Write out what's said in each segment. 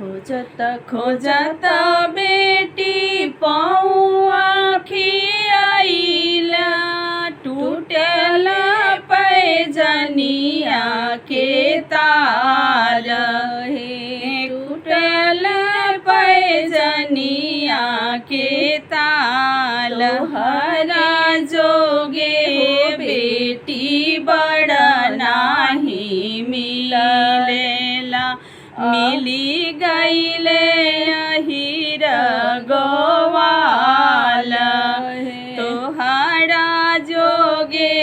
खोजत खोजत बेटी पौआ खियाइला, टूटल पैजनिया के तार हे, टूटल पैजनिया के ताल। हरा जोगे बेटी बड़ नाही मिलेला, मिली गईले अहिर गोवाल। तोहरा जोगे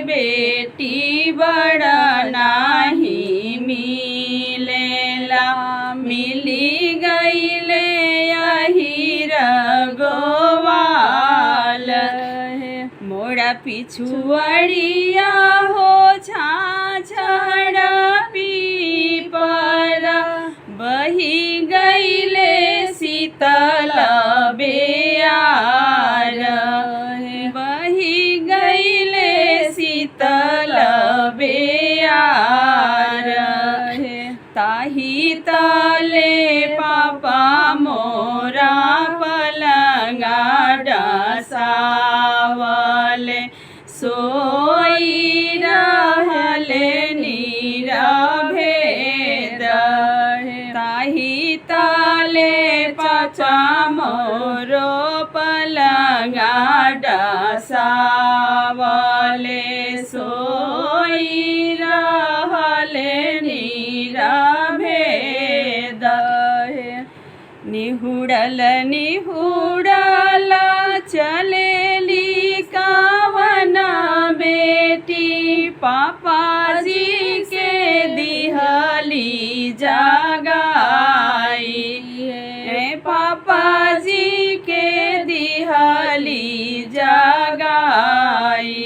बेटी बड़ नाही मिलेला, मिली गईले अहिर गोवाल। मोरा पिछुअरिया हो झाझड़ पीपर, बही गईले शीतल बेयार, बही गईले शीतल बेयार। ताही तले पापा मोरा पलंगा डसावले, सोई रहले नीरभेद। ताही तले पापा मोरो पलंगा डसावले, सोई रहले नीरभेद। निहुड़ल निहुड़ल चलेली कावन बेटी, पापाजी के दिहली जगाई, पापाजी के दिहली जगाई।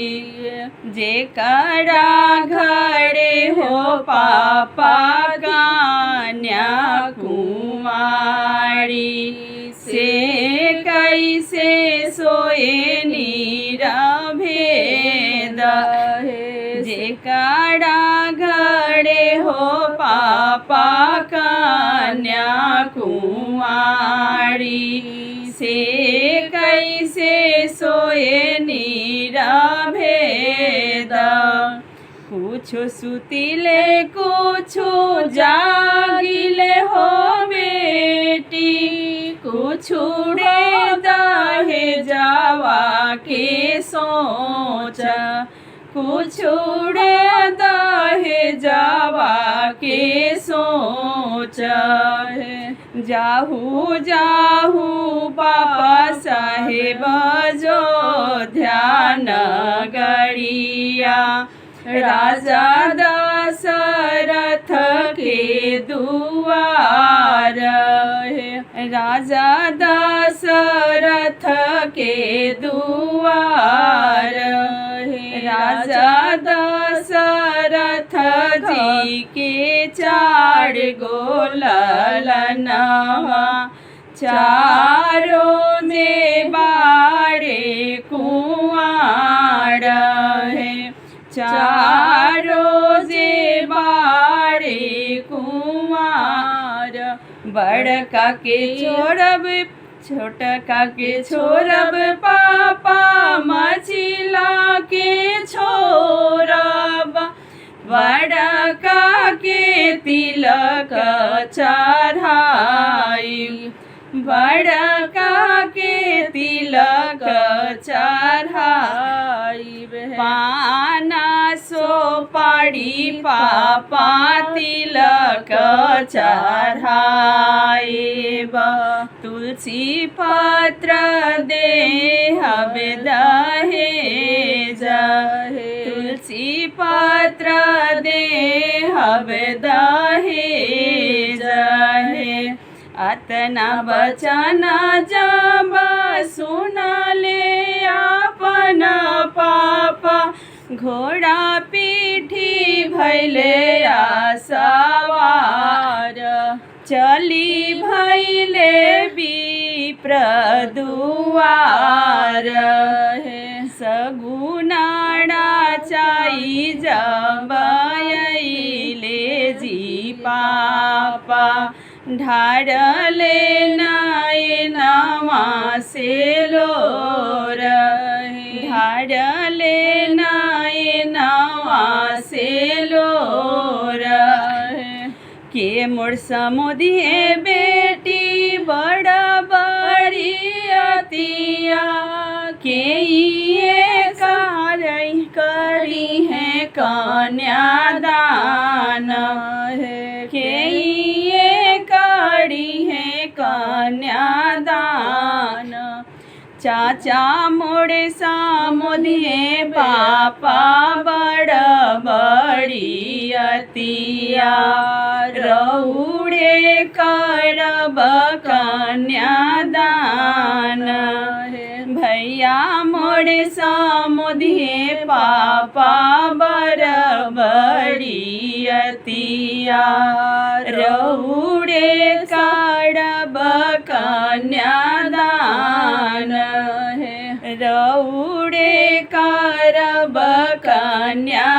जेकरा घरे हो पापा कन्याकुमारी, से कैसे सोए नीरभेद। जेकरा घरे हो पापा कन्याकुमारी, से कैसे सोए नीरभेद। कुछो सुतिले कुछो जागिले हो बेटी, कुछुड़े दहे जावा के सोच, कुछुड़े दहे जावा के सोच। जाहू जाहू पापा साहेब जो ध्यान गड़िया, राजा दशरथ के दुआर, राजा दशरथ के दुआर। राजा दशरथ जी के 4 गो ललनवा, चारों में बारे कुंवार है, चारों से बारे कुंवार। बड़का के छोड़ब छोटका के छोड़ब, पापा मझिला के छोड़ब। बड़का के तिलक चढ़ाई, बड़का के तिलक चढ़ाई। पाना सुपारी पापा तिलक चढ़ाइब, तुलसी पत्र देहब दहेज, तुलसी पत्र देहब दहेज। अतना बचना जब सुनले अपना पापा, घोड़ा पीठी भैले सवार। चली भैले विप्र दुआर, सगुनाड़ा चाई जब अइले जी पापा। ढारले नयनवा से लोर ढारले नयनवा से लोर के मोर समुदिए बेटी बड़ा बड़ी अतिया के ये करी है कन्यादान के ये करी है कन्यादान चाचा मोरे समुदिए पापा बड़ बड़ी अतिया रउड़े करब कन्यादान भैया मोरे समुदिए पापा बड़ बड़ी अतिया रउड़े करब कन्यादान रउड़े करब कन्या